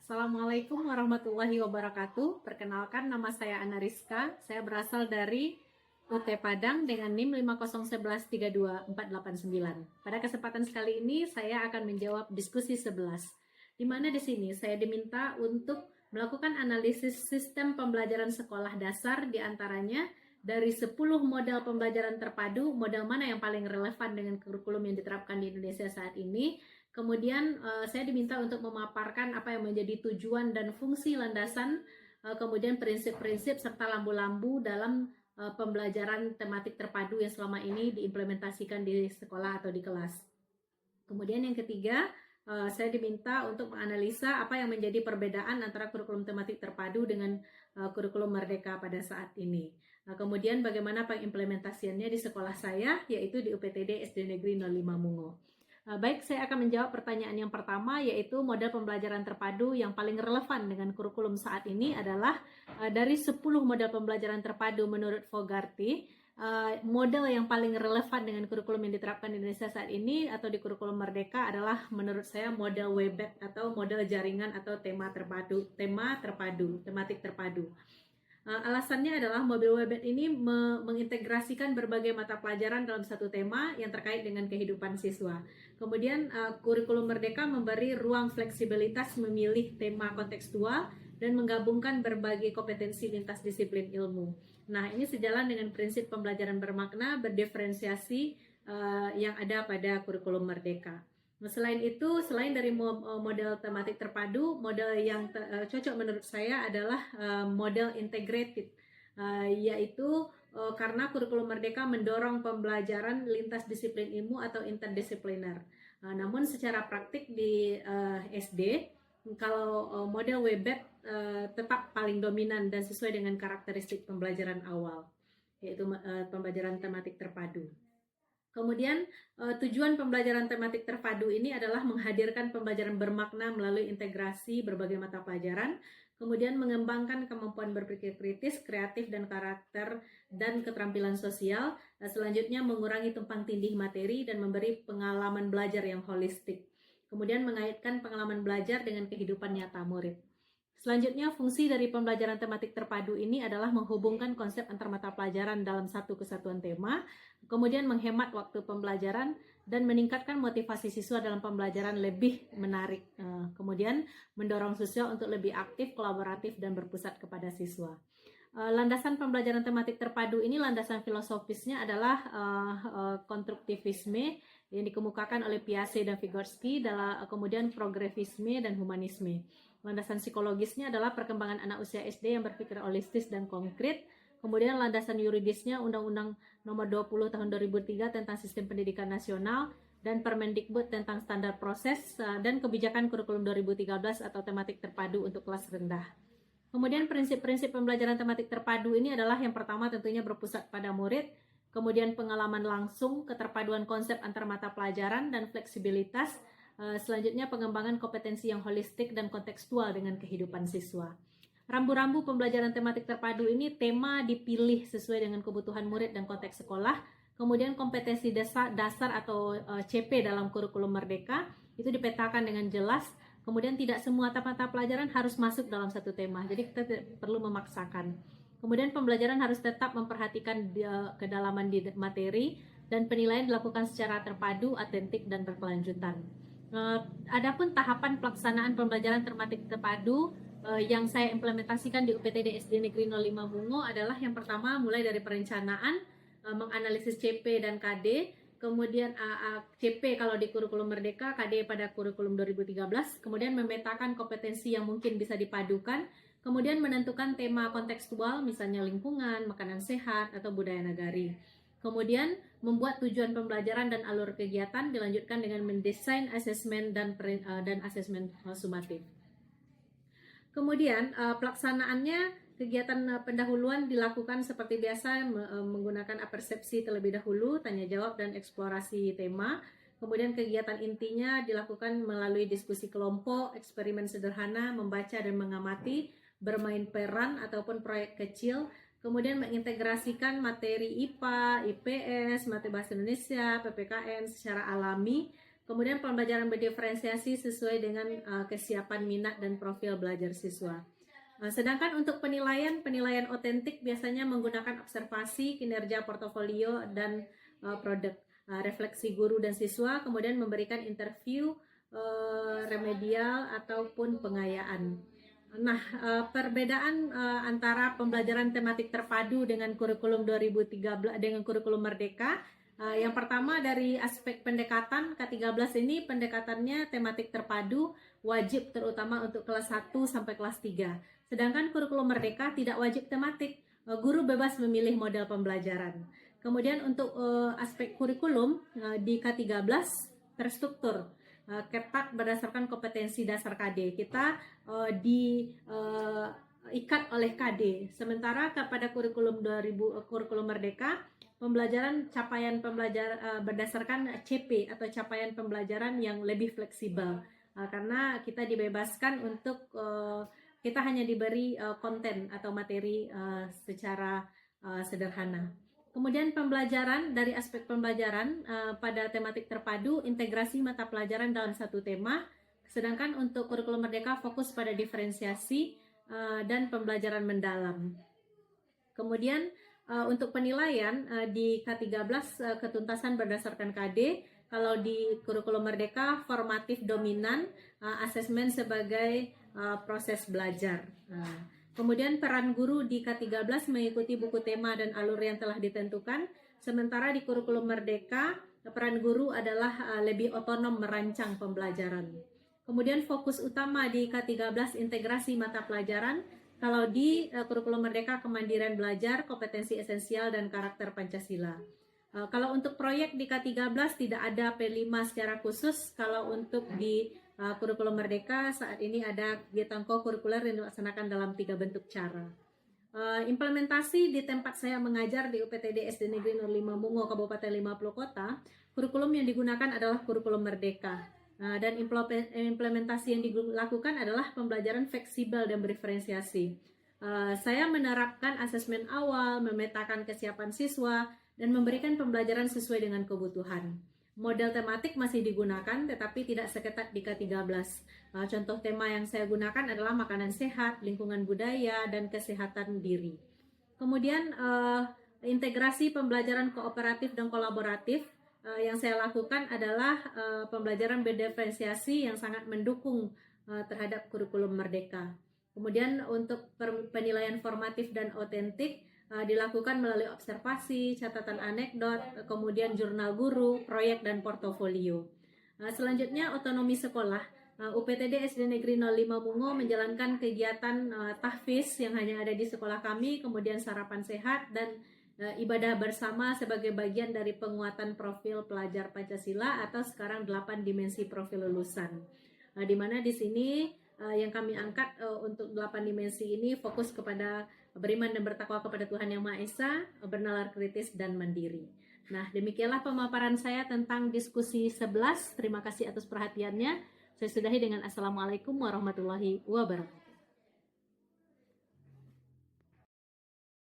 Assalamualaikum warahmatullahi wabarakatuh. Perkenalkan, nama saya Ana Rizka. Saya berasal dari UT Padang dengan NIM 501132489. Pada kesempatan sekali ini saya akan menjawab diskusi 11, di mana di sini saya diminta untuk melakukan analisis sistem pembelajaran sekolah dasar, diantaranya dari 10 model pembelajaran terpadu, model mana yang paling relevan dengan kurikulum yang diterapkan di Indonesia saat ini. Kemudian saya diminta untuk memaparkan apa yang menjadi tujuan dan fungsi landasan, kemudian prinsip-prinsip serta lambu-lambu dalam pembelajaran tematik terpadu yang selama ini diimplementasikan di sekolah atau di kelas. Kemudian yang ketiga, saya diminta untuk menganalisa apa yang menjadi perbedaan antara kurikulum tematik terpadu dengan kurikulum Merdeka pada saat ini. Kemudian bagaimana pengimplementasiannya di sekolah saya, yaitu di UPTD SD Negeri 05 Mungo. Baik, saya akan menjawab pertanyaan yang pertama, yaitu model pembelajaran terpadu yang paling relevan dengan kurikulum saat ini adalah dari 10 model pembelajaran terpadu menurut Fogarty, model yang paling relevan dengan kurikulum yang diterapkan di Indonesia saat ini atau di kurikulum Merdeka adalah menurut saya model WebEd atau model jaringan atau tematik terpadu. Alasannya adalah model WebEd ini mengintegrasikan berbagai mata pelajaran dalam satu tema yang terkait dengan kehidupan siswa. Kemudian kurikulum Merdeka memberi ruang fleksibilitas memilih tema kontekstual dan menggabungkan berbagai kompetensi lintas disiplin ilmu. Nah, ini sejalan dengan prinsip pembelajaran bermakna, berdiferensiasi yang ada pada kurikulum Merdeka. Selain itu, selain dari model tematik terpadu, model yang cocok menurut saya adalah model integrated, yaitu karena kurikulum Merdeka mendorong pembelajaran lintas disiplin ilmu atau interdisipliner. Namun secara praktik di SD, kalau model WebEd tetap paling dominan dan sesuai dengan karakteristik pembelajaran awal, yaitu pembelajaran tematik terpadu. Kemudian tujuan pembelajaran tematik terpadu ini adalah menghadirkan pembelajaran bermakna melalui integrasi berbagai mata pelajaran, kemudian mengembangkan kemampuan berpikir kritis, kreatif, dan karakter dan keterampilan sosial. Selanjutnya mengurangi tumpang tindih materi dan memberi pengalaman belajar yang holistik. Kemudian mengaitkan pengalaman belajar dengan kehidupan nyata murid. Selanjutnya, fungsi dari pembelajaran tematik terpadu ini adalah menghubungkan konsep antar mata pelajaran dalam satu kesatuan tema, kemudian menghemat waktu pembelajaran dan meningkatkan motivasi siswa dalam pembelajaran lebih menarik, kemudian mendorong siswa untuk lebih aktif, kolaboratif, dan berpusat kepada siswa. Landasan pembelajaran tematik terpadu ini, landasan filosofisnya adalah konstruktivisme yang dikemukakan oleh Piaget dan Vygotsky, kemudian progresisme dan humanisme. Landasan psikologisnya adalah perkembangan anak usia SD yang berpikir holistis dan konkret. Kemudian landasan yuridisnya Undang-Undang Nomor 20 Tahun 2003 tentang Sistem Pendidikan Nasional dan Permendikbud tentang standar proses dan kebijakan kurikulum 2013 atau tematik terpadu untuk kelas rendah. Kemudian prinsip-prinsip pembelajaran tematik terpadu ini adalah yang pertama tentunya berpusat pada murid, kemudian pengalaman langsung, keterpaduan konsep antar mata pelajaran, dan fleksibilitas. Selanjutnya pengembangan kompetensi yang holistik dan kontekstual dengan kehidupan siswa. Rambu-rambu pembelajaran tematik terpadu ini tema dipilih sesuai dengan kebutuhan murid dan konteks sekolah. Kemudian kompetensi dasar atau CP dalam kurikulum Merdeka itu dipetakan dengan jelas. Kemudian tidak semua mata pelajaran harus masuk dalam satu tema, jadi kita tidak perlu memaksakan. Kemudian pembelajaran harus tetap memperhatikan kedalaman di materi dan penilaian dilakukan secara terpadu, otentik, dan berkelanjutan. Adapun tahapan pelaksanaan pembelajaran tematik terpadu yang saya implementasikan di UPTD SD Negeri 05 Mungo adalah yang pertama mulai dari perencanaan, menganalisis CP dan KD, kemudian CP kalau di kurikulum Merdeka, KD pada kurikulum 2013, kemudian memetakan kompetensi yang mungkin bisa dipadukan, kemudian menentukan tema kontekstual misalnya lingkungan, makanan sehat, atau budaya nagari. Kemudian membuat tujuan pembelajaran dan alur kegiatan, dilanjutkan dengan mendesain asesmen dan asesmen sumatif. Kemudian pelaksanaannya, kegiatan pendahuluan dilakukan seperti biasa menggunakan persepsi terlebih dahulu, tanya jawab dan eksplorasi tema. Kemudian kegiatan intinya dilakukan melalui diskusi kelompok, eksperimen sederhana, membaca dan mengamati, bermain peran ataupun proyek kecil. Kemudian mengintegrasikan materi IPA, IPS, materi bahasa Indonesia, PPKN secara alami. Kemudian pembelajaran berdiferensiasi sesuai dengan kesiapan minat dan profil belajar siswa. Sedangkan untuk penilaian otentik biasanya menggunakan observasi, kinerja portofolio, dan produk. Refleksi guru dan siswa, kemudian memberikan interview, remedial, ataupun pengayaan. Nah, perbedaan antara pembelajaran tematik terpadu dengan kurikulum 2013 dengan kurikulum Merdeka, yang pertama dari aspek pendekatan, K13 ini pendekatannya tematik terpadu, wajib terutama untuk kelas 1 sampai kelas 3. Sedangkan kurikulum Merdeka tidak wajib tematik, guru bebas memilih model pembelajaran. Kemudian untuk aspek kurikulum di K13 terstruktur, ketat berdasarkan kompetensi dasar KD. Kita diikat oleh KD. Sementara kepada kurikulum kurikulum Merdeka, pembelajaran capaian pembelajaran berdasarkan CP atau capaian pembelajaran yang lebih fleksibel. Karena kita dibebaskan untuk kita hanya diberi konten atau materi secara sederhana. Kemudian pembelajaran, dari aspek pembelajaran pada tematik terpadu, integrasi mata pelajaran dalam satu tema, sedangkan untuk kurikulum Merdeka fokus pada diferensiasi dan pembelajaran mendalam. Kemudian untuk penilaian di K13 ketuntasan berdasarkan KD, kalau di kurikulum Merdeka formatif dominan, asesmen sebagai proses belajar. Kemudian peran guru di K13 mengikuti buku tema dan alur yang telah ditentukan, sementara di kurikulum Merdeka peran guru adalah lebih otonom merancang pembelajaran. Kemudian fokus utama di K13 integrasi mata pelajaran, kalau di kurikulum Merdeka kemandirian belajar, kompetensi esensial, dan karakter Pancasila. Kalau untuk proyek di K13 tidak ada P5 secara khusus. Kalau untuk di kurikulum Merdeka saat ini ada kegiatan co-kurikuler yang dilaksanakan dalam 3 bentuk cara. Implementasi di tempat saya mengajar di UPTD SD Negeri 05 Mungo, Kabupaten 50 Kota, kurikulum yang digunakan adalah kurikulum Merdeka. Dan implementasi yang dilakukan adalah pembelajaran fleksibel dan berdiferensiasi. Saya menerapkan asesmen awal, memetakan kesiapan siswa, dan memberikan pembelajaran sesuai dengan kebutuhan. Model tematik masih digunakan, tetapi tidak seketat di K13. Contoh tema yang saya gunakan adalah makanan sehat, lingkungan budaya, dan kesehatan diri. Kemudian integrasi pembelajaran kooperatif dan kolaboratif yang saya lakukan adalah pembelajaran berdiferensiasi yang sangat mendukung terhadap kurikulum Merdeka. Kemudian untuk penilaian formatif dan otentik dilakukan melalui observasi, catatan anekdot, kemudian jurnal guru, proyek, dan portofolio. Selanjutnya otonomi sekolah. UPTD SD Negeri 05 Mungo menjalankan kegiatan tahfiz yang hanya ada di sekolah kami, kemudian sarapan sehat, dan ibadah bersama sebagai bagian dari penguatan profil pelajar Pancasila atau sekarang 8 dimensi profil lulusan. Di mana di sini yang kami angkat untuk 8 dimensi ini fokus kepada beriman dan bertakwa kepada Tuhan Yang Maha Esa, bernalar kritis, dan mandiri. Nah, demikianlah pemaparan saya tentang diskusi 11. Terima kasih atas perhatiannya. Saya sudahi dengan Assalamualaikum warahmatullahi wabarakatuh.